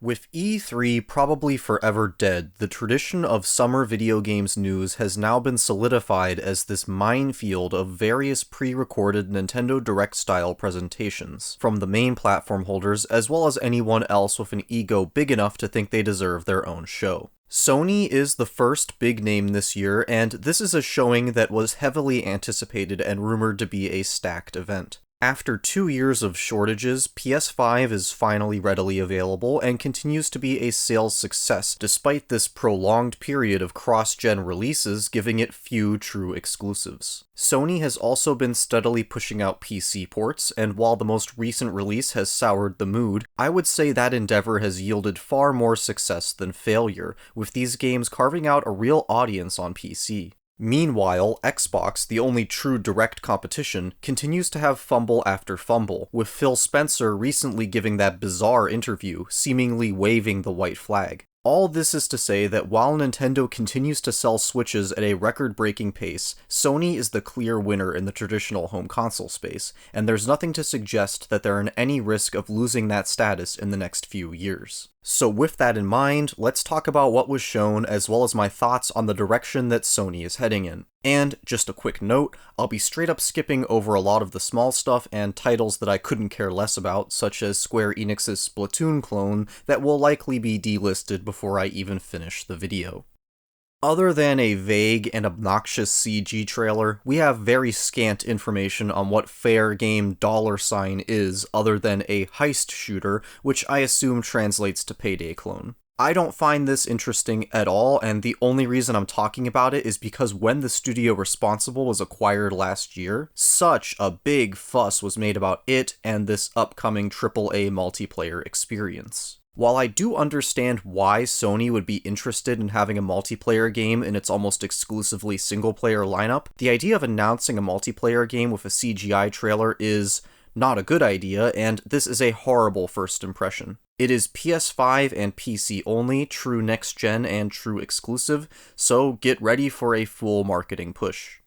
With E3 probably forever dead, the tradition of summer video games news has now been solidified as this minefield of various pre-recorded Nintendo Direct-style presentations, from the main platform holders as well as anyone else with an ego big enough to think they deserve their own show. Sony is the first big name this year, and this is a showing that was heavily anticipated and rumored to be a stacked event. After 2 years of shortages, PS5 is finally readily available and continues to be a sales success despite this prolonged period of cross-gen releases giving it few true exclusives. Sony has also been steadily pushing out PC ports, and while the most recent release has soured the mood, I would say that endeavor has yielded far more success than failure, with these games carving out a real audience on PC. Meanwhile, Xbox, the only true direct competition, continues to have fumble after fumble, with Phil Spencer recently giving that bizarre interview, seemingly waving the white flag. All this is to say that while Nintendo continues to sell Switches at a record-breaking pace, Sony is the clear winner in the traditional home console space, and there's nothing to suggest that they're in any risk of losing that status in the next few years. So with that in mind, let's talk about what was shown as well as my thoughts on the direction that Sony is heading in. And just a quick note, I'll be straight up skipping over a lot of the small stuff and titles that I couldn't care less about, such as Square Enix's Splatoon clone that will likely be delisted before I even finish the video. Other than a vague and obnoxious CG trailer, we have very scant information on what Fairgame $sign is other than a heist shooter, which I assume translates to payday clone. I don't find this interesting at all, and the only reason I'm talking about it is because when the studio responsible was acquired last year, such a big fuss was made about it and this upcoming AAA multiplayer experience. While I do understand why Sony would be interested in having a multiplayer game in its almost exclusively single-player lineup, the idea of announcing a multiplayer game with a CGI trailer is not a good idea, and this is a horrible first impression. It is PS5 and PC only, true next-gen and true exclusive, so get ready for a full marketing push.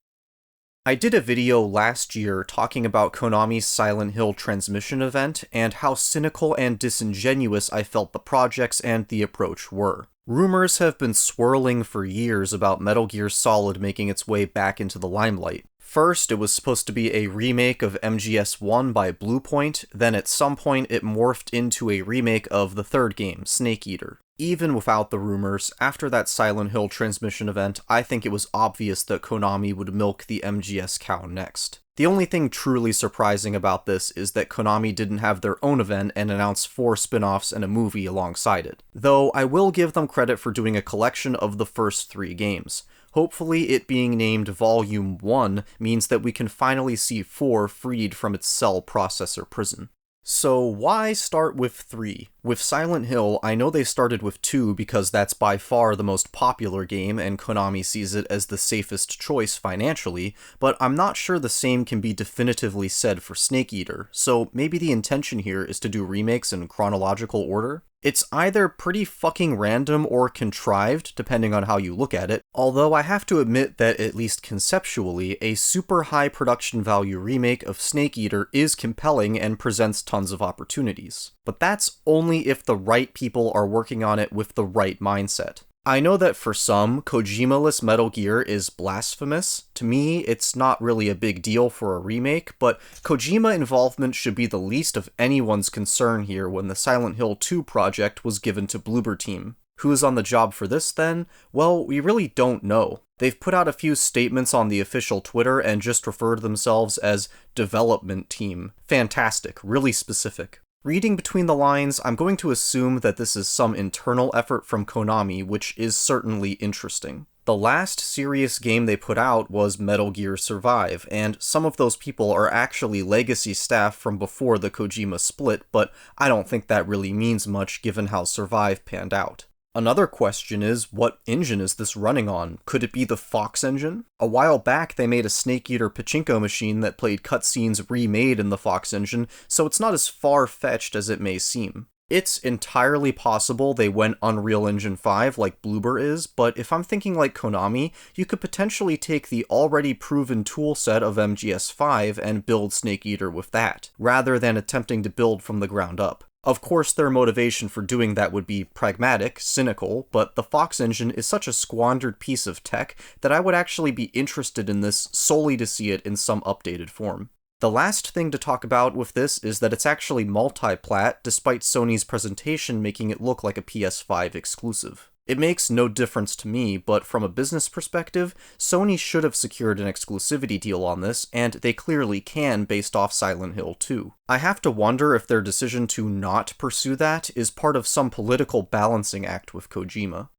I did a video last year talking about Konami's Silent Hill transmission event and how cynical and disingenuous I felt the projects and the approach were. Rumors have been swirling for years about Metal Gear Solid making its way back into the limelight. First, it was supposed to be a remake of MGS1 by Bluepoint, then at some point it morphed into a remake of the third game, Snake Eater. Even without the rumors, after that Silent Hill transmission event, I think it was obvious that Konami would milk the MGS cow next. The only thing truly surprising about this is that Konami didn't have their own event and announce 4 spin-offs and a movie alongside it. Though I will give them credit for doing a collection of the first 3 games. Hopefully it being named Volume 1 means that we can finally see 4 freed from its cell processor prison. So why start with 3? With Silent Hill, I know they started with 2 because that's by far the most popular game and Konami sees it as the safest choice financially, but I'm not sure the same can be definitively said for Snake Eater, so maybe the intention here is to do remakes in chronological order? It's either pretty fucking random or contrived, depending on how you look at it, although I have to admit that at least conceptually, a super high production value remake of Snake Eater is compelling and presents tons of opportunities. But that's only if the right people are working on it with the right mindset. I know that for some, Kojima-less Metal Gear is blasphemous. To me, it's not really a big deal for a remake, but Kojima involvement should be the least of anyone's concern here when the Silent Hill 2 project was given to Bloober Team. Who is on the job for this then? Well, we really don't know. They've put out a few statements on the official Twitter and just referred to themselves as development team. Fantastic, really specific. Reading between the lines, I'm going to assume that this is some internal effort from Konami, which is certainly interesting. The last serious game they put out was Metal Gear Survive, and some of those people are actually legacy staff from before the Kojima split, but I don't think that really means much given how Survive panned out. Another question is, what engine is this running on? Could it be the Fox engine? A while back, they made a Snake Eater pachinko machine that played cutscenes remade in the Fox engine, so it's not as far-fetched as it may seem. It's entirely possible they went Unreal Engine 5 like Bloober is, but if I'm thinking like Konami, you could potentially take the already proven toolset of MGS5 and build Snake Eater with that, rather than attempting to build from the ground up. Of course, their motivation for doing that would be pragmatic, cynical, but the Fox engine is such a squandered piece of tech that I would actually be interested in this solely to see it in some updated form. The last thing to talk about with this is that it's actually multi-plat, despite Sony's presentation making it look like a PS5 exclusive. It makes no difference to me, but from a business perspective, Sony should have secured an exclusivity deal on this, and they clearly can based off Silent Hill 2. I have to wonder if their decision to not pursue that is part of some political balancing act with Kojima.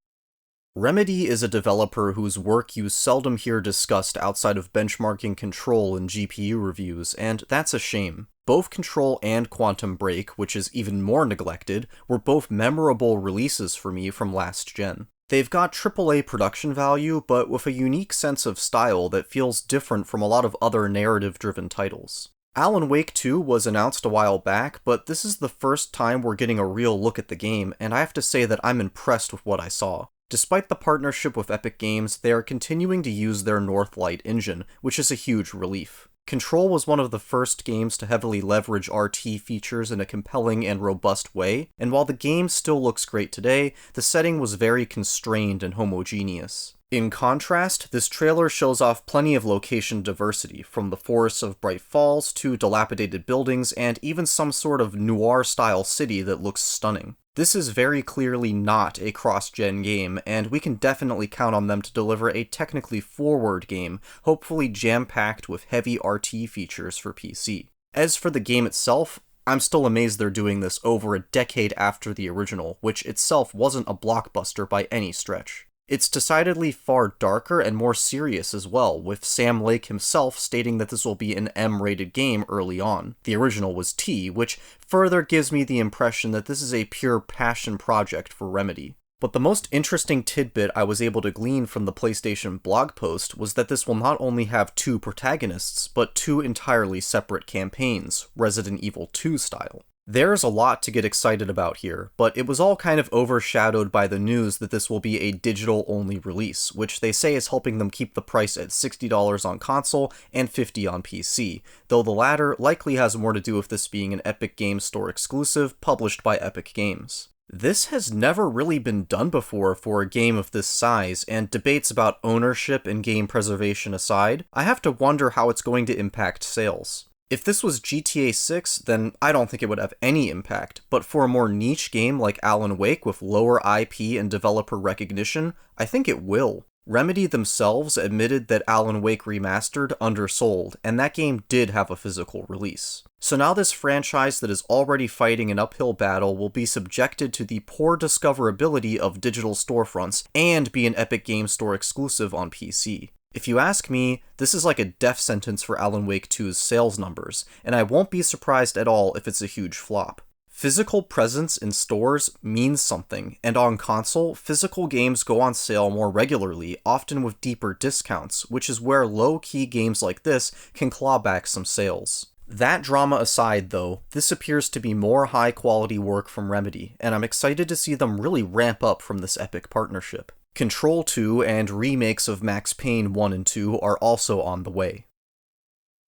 Remedy is a developer whose work you seldom hear discussed outside of benchmarking Control in GPU reviews, and that's a shame. Both Control and Quantum Break, which is even more neglected, were both memorable releases for me from last gen. They've got AAA production value, but with a unique sense of style that feels different from a lot of other narrative-driven titles. Alan Wake 2 was announced a while back, but this is the first time we're getting a real look at the game, and I have to say that I'm impressed with what I saw. Despite the partnership with Epic Games, they are continuing to use their Northlight engine, which is a huge relief. Control was one of the first games to heavily leverage RT features in a compelling and robust way, and while the game still looks great today, the setting was very constrained and homogeneous. In contrast, this trailer shows off plenty of location diversity, from the forests of Bright Falls to dilapidated buildings and even some sort of noir-style city that looks stunning. This is very clearly not a cross-gen game, and we can definitely count on them to deliver a technically forward game, hopefully jam-packed with heavy RT features for PC. As for the game itself, I'm still amazed they're doing this over a decade after the original, which itself wasn't a blockbuster by any stretch. It's decidedly far darker and more serious as well, with Sam Lake himself stating that this will be an M-rated game early on. The original was T, which further gives me the impression that this is a pure passion project for Remedy. But the most interesting tidbit I was able to glean from the PlayStation blog post was that this will not only have two protagonists, but two entirely separate campaigns, Resident Evil 2 style. There's a lot to get excited about here, but it was all kind of overshadowed by the news that this will be a digital-only release, which they say is helping them keep the price at $60 on console and $50 on PC, though the latter likely has more to do with this being an Epic Games Store exclusive published by Epic Games. This has never really been done before for a game of this size, and debates about ownership and game preservation aside, I have to wonder how it's going to impact sales. If this was GTA 6, then I don't think it would have any impact, but for a more niche game like Alan Wake with lower IP and developer recognition, I think it will. Remedy themselves admitted that Alan Wake Remastered undersold, and that game did have a physical release. So now this franchise that is already fighting an uphill battle will be subjected to the poor discoverability of digital storefronts and be an Epic Games Store exclusive on PC. If you ask me, this is like a death sentence for Alan Wake 2's sales numbers, and I won't be surprised at all if it's a huge flop. Physical presence in stores means something, and on console, physical games go on sale more regularly, often with deeper discounts, which is where low-key games like this can claw back some sales. That drama aside though, this appears to be more high-quality work from Remedy, and I'm excited to see them really ramp up from this epic partnership. Control 2 and remakes of Max Payne 1 and 2 are also on the way.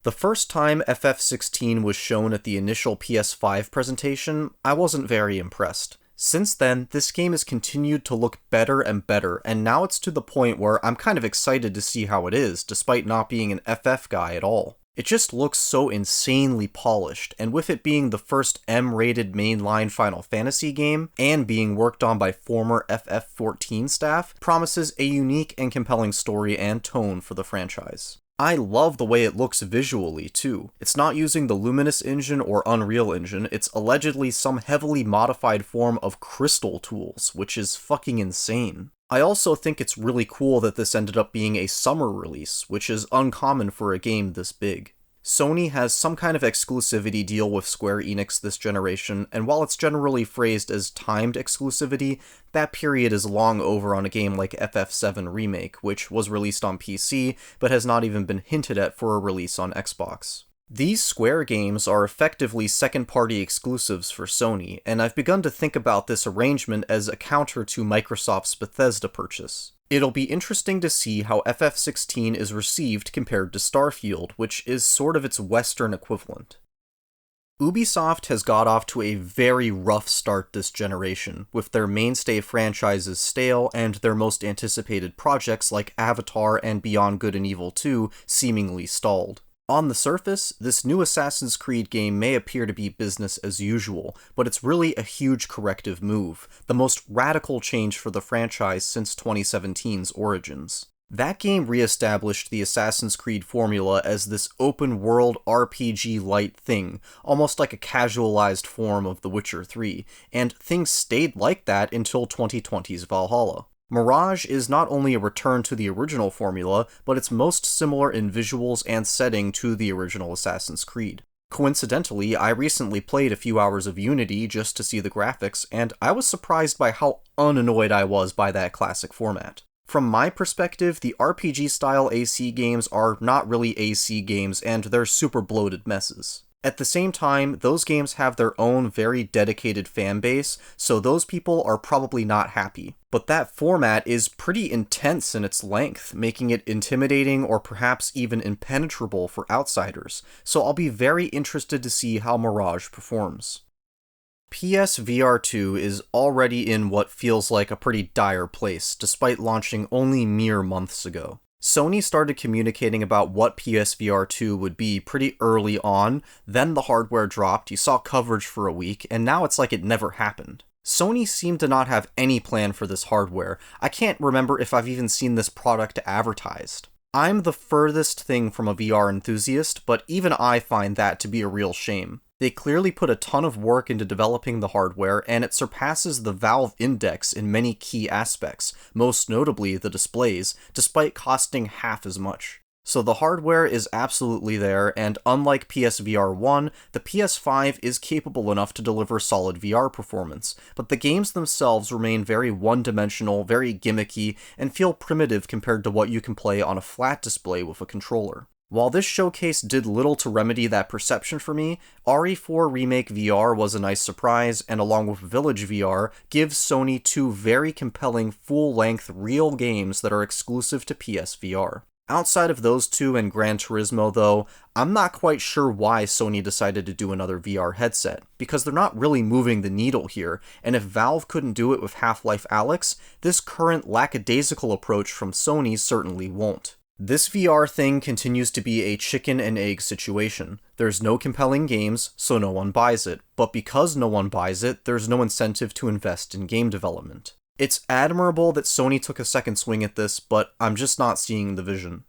The first time FF16 was shown at the initial PS5 presentation, I wasn't very impressed. Since then, this game has continued to look better and better, and now it's to the point where I'm kind of excited to see how it is, despite not being an FF guy at all. It just looks so insanely polished, and with it being the first M-rated mainline Final Fantasy game, and being worked on by former FF14 staff, promises a unique and compelling story and tone for the franchise. I love the way it looks visually, too. It's not using the Luminous engine or Unreal engine, it's allegedly some heavily modified form of Crystal tools, which is fucking insane. I also think it's really cool that this ended up being a summer release, which is uncommon for a game this big. Sony has some kind of exclusivity deal with Square Enix this generation, and while it's generally phrased as timed exclusivity, that period is long over on a game like FF7 Remake, which was released on PC, but has not even been hinted at for a release on Xbox. These Square games are effectively second-party exclusives for Sony, and I've begun to think about this arrangement as a counter to Microsoft's Bethesda purchase. It'll be interesting to see how FF16 is received compared to Starfield, which is sort of its Western equivalent. Ubisoft has got off to a very rough start this generation, with their mainstay franchises stale and their most anticipated projects like Avatar and Beyond Good and Evil 2 seemingly stalled. On the surface, this new Assassin's Creed game may appear to be business as usual, but it's really a huge corrective move, the most radical change for the franchise since 2017's Origins. That game re-established the Assassin's Creed formula as this open-world RPG-light thing, almost like a casualized form of The Witcher 3, and things stayed like that until 2020's Valhalla. Mirage is not only a return to the original formula, but it's most similar in visuals and setting to the original Assassin's Creed. Coincidentally, I recently played a few hours of Unity just to see the graphics, and I was surprised by how unannoyed I was by that classic format. From my perspective, the RPG-style AC games are not really AC games, and they're super bloated messes. At the same time, those games have their own very dedicated fan base, so those people are probably not happy. But that format is pretty intense in its length, making it intimidating or perhaps even impenetrable for outsiders, so I'll be very interested to see how Mirage performs. VR2 is already in what feels like a pretty dire place, despite launching only mere months ago. Sony started communicating about what PSVR2 would be pretty early on, then the hardware dropped, you saw coverage for a week, and now it's like it never happened. Sony seemed to not have any plan for this hardware. I can't remember if I've even seen this product advertised. I'm the furthest thing from a VR enthusiast, but even I find that to be a real shame. They clearly put a ton of work into developing the hardware, and it surpasses the Valve Index in many key aspects, most notably the displays, despite costing half as much. So the hardware is absolutely there, and unlike PSVR 1, the PS5 is capable enough to deliver solid VR performance, but the games themselves remain very one-dimensional, very gimmicky, and feel primitive compared to what you can play on a flat display with a controller. While this showcase did little to remedy that perception for me, RE4 Remake VR was a nice surprise, and along with Village VR, gives Sony two very compelling full-length real games that are exclusive to PSVR. Outside of those two and Gran Turismo though, I'm not quite sure why Sony decided to do another VR headset, because they're not really moving the needle here, and if Valve couldn't do it with Half-Life Alyx, this current lackadaisical approach from Sony certainly won't. This VR thing continues to be a chicken and egg situation. There's no compelling games, so no one buys it, but because no one buys it, there's no incentive to invest in game development. It's admirable that Sony took a second swing at this, but I'm just not seeing the vision.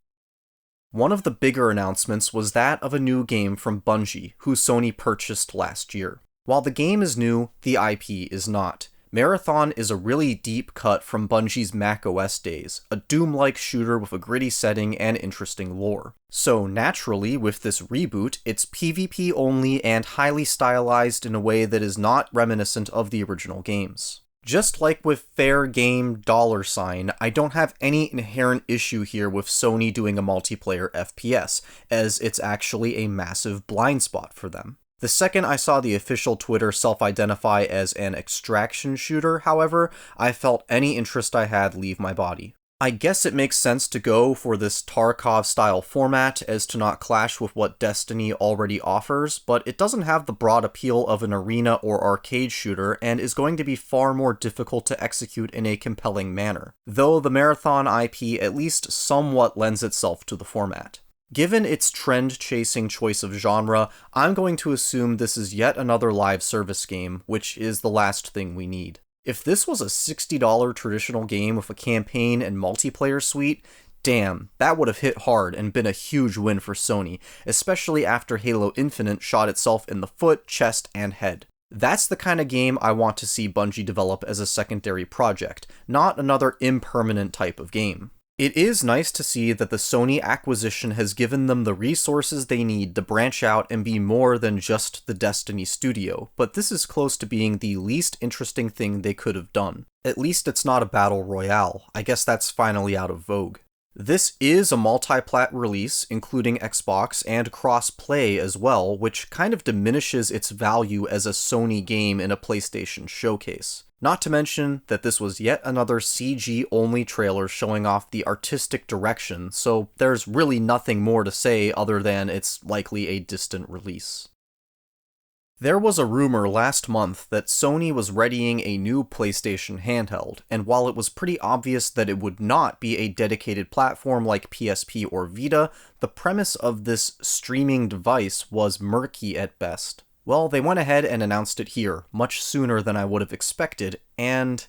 One of the bigger announcements was that of a new game from Bungie, who Sony purchased last year. While the game is new, the IP is not. Marathon is a really deep cut from Bungie's macOS days, a Doom-like shooter with a gritty setting and interesting lore. So naturally, with this reboot, it's PvP only and highly stylized in a way that is not reminiscent of the original games. Just like with Fairgame $, I don't have any inherent issue here with Sony doing a multiplayer FPS, as it's actually a massive blind spot for them. The second I saw the official Twitter self-identify as an extraction shooter, however, I felt any interest I had leave my body. I guess it makes sense to go for this Tarkov-style format as to not clash with what Destiny already offers, but it doesn't have the broad appeal of an arena or arcade shooter and is going to be far more difficult to execute in a compelling manner, though the Marathon IP at least somewhat lends itself to the format. Given its trend-chasing choice of genre, I'm going to assume this is yet another live service game, which is the last thing we need. If this was a $60 traditional game with a campaign and multiplayer suite, damn, that would have hit hard and been a huge win for Sony, especially after Halo Infinite shot itself in the foot, chest, and head. That's the kind of game I want to see Bungie develop as a secondary project, not another impermanent type of game. It is nice to see that the Sony acquisition has given them the resources they need to branch out and be more than just the Destiny studio, but this is close to being the least interesting thing they could have done. At least it's not a battle royale. I guess that's finally out of vogue. This is a multi-plat release, including Xbox and cross-play as well, which kind of diminishes its value as a Sony game in a PlayStation showcase. Not to mention that this was yet another CG-only trailer showing off the artistic direction, so there's really nothing more to say other than it's likely a distant release. There was a rumor last month that Sony was readying a new PlayStation handheld, and while it was pretty obvious that it would not be a dedicated platform like PSP or Vita, the premise of this streaming device was murky at best. Well, they went ahead and announced it here, much sooner than I would have expected, and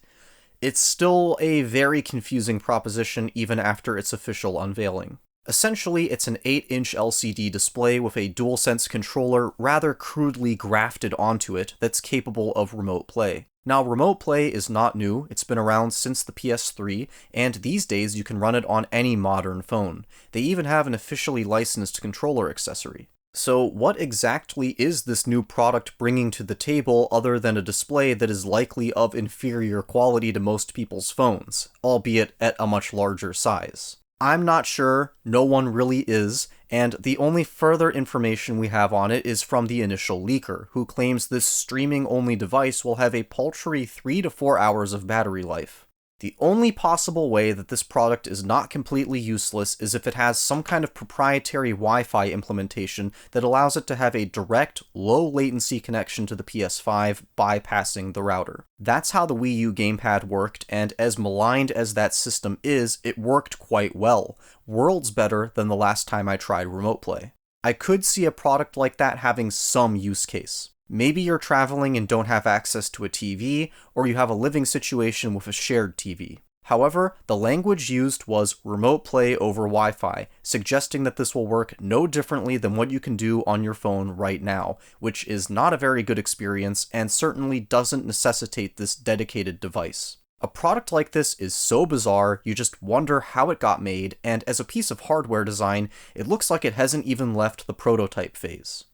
it's still a very confusing proposition even after its official unveiling. Essentially, it's an 8-inch LCD display with a DualSense controller rather crudely grafted onto it that's capable of remote play. Now, remote play is not new, it's been around since the PS3, and these days you can run it on any modern phone. They even have an officially licensed controller accessory. So what exactly is this new product bringing to the table other than a display that is likely of inferior quality to most people's phones, albeit at a much larger size? I'm not sure, no one really is, and the only further information we have on it is from the initial leaker, who claims this streaming-only device will have a paltry 3 to 4 hours of battery life. The only possible way that this product is not completely useless is if it has some kind of proprietary Wi-Fi implementation that allows it to have a direct, low-latency connection to the PS5 bypassing the router. That's how the Wii U gamepad worked, and as maligned as that system is, it worked quite well. Worlds better than the last time I tried remote play. I could see a product like that having some use case. Maybe you're traveling and don't have access to a TV, or you have a living situation with a shared TV. However, the language used was remote play over Wi-Fi, suggesting that this will work no differently than what you can do on your phone right now, which is not a very good experience and certainly doesn't necessitate this dedicated device. A product like this is so bizarre, you just wonder how it got made, and as a piece of hardware design, it looks like it hasn't even left the prototype phase.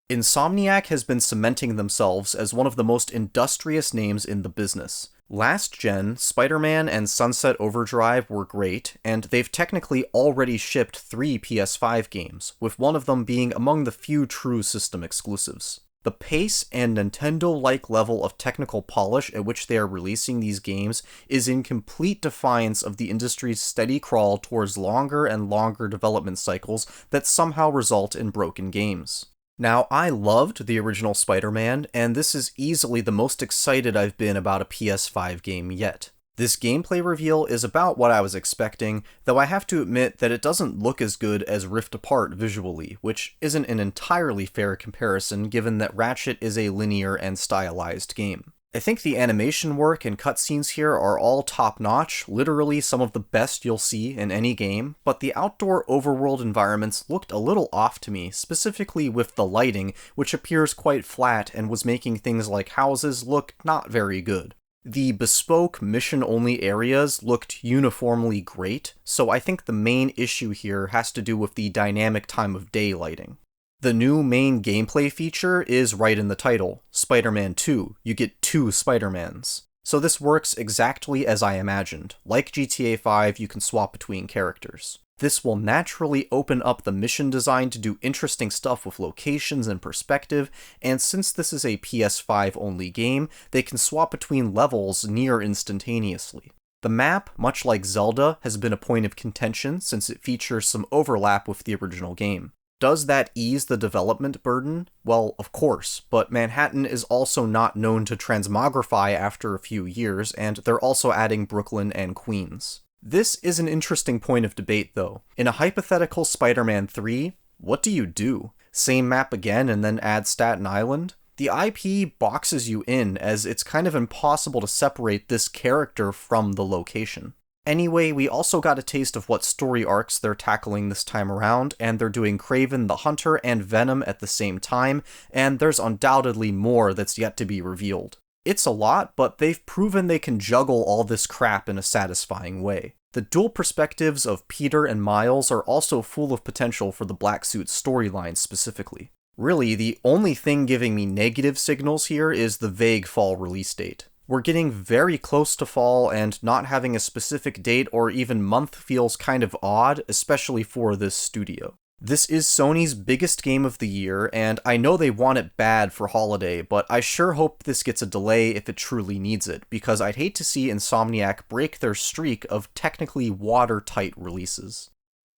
Insomniac has been cementing themselves as one of the most industrious names in the business. Last gen, Spider-Man and Sunset Overdrive were great, and they've technically already shipped 3 PS5 games, with one of them being among the few true system exclusives. The pace and Nintendo-like level of technical polish at which they are releasing these games is in complete defiance of the industry's steady crawl towards longer and longer development cycles that somehow result in broken games. Now, I loved the original Spider-Man, and this is easily the most excited I've been about a PS5 game yet. This gameplay reveal is about what I was expecting, though I have to admit that it doesn't look as good as Rift Apart visually, which isn't an entirely fair comparison given that Ratchet is a linear and stylized game. I think the animation work and cutscenes here are all top-notch, literally some of the best you'll see in any game, but the outdoor overworld environments looked a little off to me, specifically with the lighting, which appears quite flat and was making things like houses look not very good. The bespoke mission-only areas looked uniformly great, so I think the main issue here has to do with the dynamic time of day lighting. The new main gameplay feature is right in the title, Spider-Man 2. You get 2 Spider-Mans. So this works exactly as I imagined. Like GTA 5, you can swap between characters. This will naturally open up the mission design to do interesting stuff with locations and perspective, and since this is a PS5 only game, they can swap between levels near instantaneously. The map, much like Zelda, has been a point of contention since it features some overlap with the original game. Does that ease the development burden? Well, of course, but Manhattan is also not known to transmogrify after a few years, and they're also adding Brooklyn and Queens. This is an interesting point of debate, though. In a hypothetical Spider-Man 3, what do you do? Same map again and then add Staten Island? The IP boxes you in, as it's kind of impossible to separate this character from the location. Anyway, we also got a taste of what story arcs they're tackling this time around, and they're doing Kraven the Hunter and Venom at the same time, and there's undoubtedly more that's yet to be revealed. It's a lot, but they've proven they can juggle all this crap in a satisfying way. The dual perspectives of Peter and Miles are also full of potential for the Black Suit storyline specifically. Really, the only thing giving me negative signals here is the vague fall release date. We're getting very close to fall, and not having a specific date or even month feels kind of odd, especially for this studio. This is Sony's biggest game of the year, and I know they want it bad for holiday, but I sure hope this gets a delay if it truly needs it, because I'd hate to see Insomniac break their streak of technically watertight releases.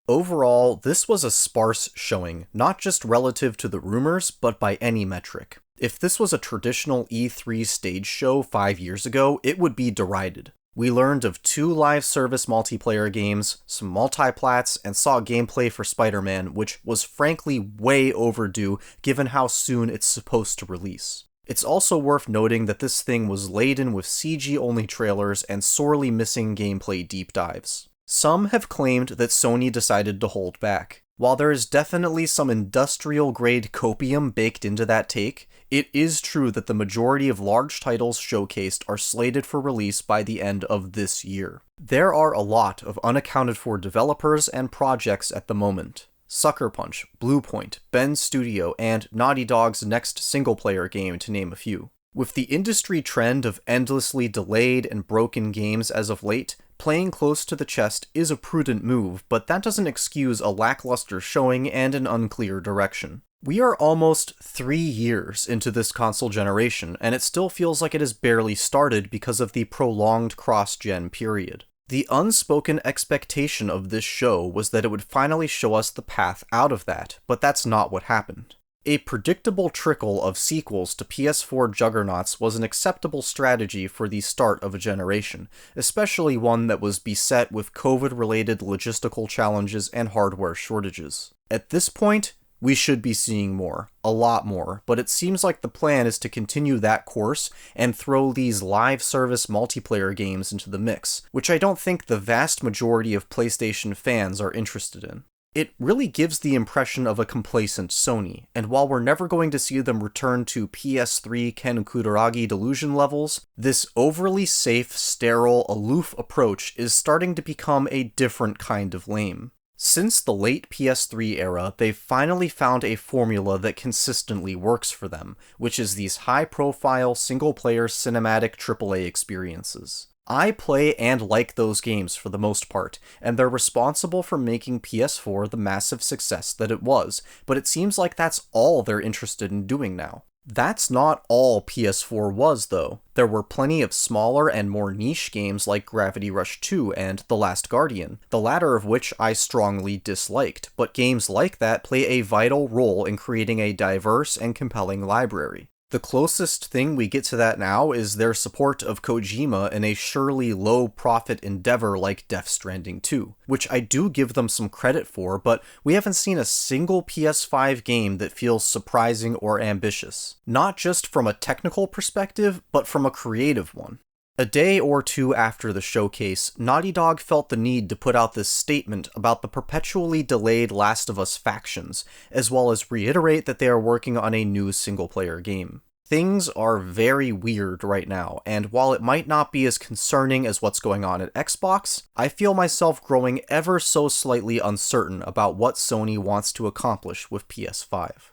Overall, this was a sparse showing, not just relative to the rumors, but by any metric. If this was a traditional E3 stage show 5 years ago, it would be derided. We learned of 2 live service multiplayer games, some multiplats, and saw gameplay for Spider-Man, which was frankly way overdue given how soon it's supposed to release. It's also worth noting that this thing was laden with CG-only trailers and sorely missing gameplay deep dives. Some have claimed that Sony decided to hold back. While there is definitely some industrial-grade copium baked into that take, it is true that the majority of large titles showcased are slated for release by the end of this year. There are a lot of unaccounted-for developers and projects at the moment. Sucker Punch, Bluepoint, Ben's Studio, and Naughty Dog's next single-player game, to name a few. With the industry trend of endlessly delayed and broken games as of late, playing close to the chest is a prudent move, but that doesn't excuse a lackluster showing and an unclear direction. We are almost 3 years into this console generation, and it still feels like it has barely started because of the prolonged cross-gen period. The unspoken expectation of this show was that it would finally show us the path out of that, but that's not what happened. A predictable trickle of sequels to PS4 juggernauts was an acceptable strategy for the start of a generation, especially one that was beset with COVID-related logistical challenges and hardware shortages. At this point, we should be seeing more, a lot more, but it seems like the plan is to continue that course and throw these live service multiplayer games into the mix, which I don't think the vast majority of PlayStation fans are interested in. It really gives the impression of a complacent Sony, and while we're never going to see them return to PS3 Ken Kutaragi delusion levels, this overly safe, sterile, aloof approach is starting to become a different kind of lame. Since the late PS3 era, they've finally found a formula that consistently works for them, which is these high-profile, single-player cinematic AAA experiences. I play and like those games for the most part, and they're responsible for making PS4 the massive success that it was, but it seems like that's all they're interested in doing now. That's not all PS4 was, though. There were plenty of smaller and more niche games like Gravity Rush 2 and The Last Guardian, the latter of which I strongly disliked, but games like that play a vital role in creating a diverse and compelling library. The closest thing we get to that now is their support of Kojima in a surely low-profit endeavor like Death Stranding 2, which I do give them some credit for, but we haven't seen a single PS5 game that feels surprising or ambitious. Not just from a technical perspective, but from a creative one. A day or two after the showcase, Naughty Dog felt the need to put out this statement about the perpetually delayed Last of Us factions, as well as reiterate that they are working on a new single-player game. Things are very weird right now, and while it might not be as concerning as what's going on at Xbox, I feel myself growing ever so slightly uncertain about what Sony wants to accomplish with PS5.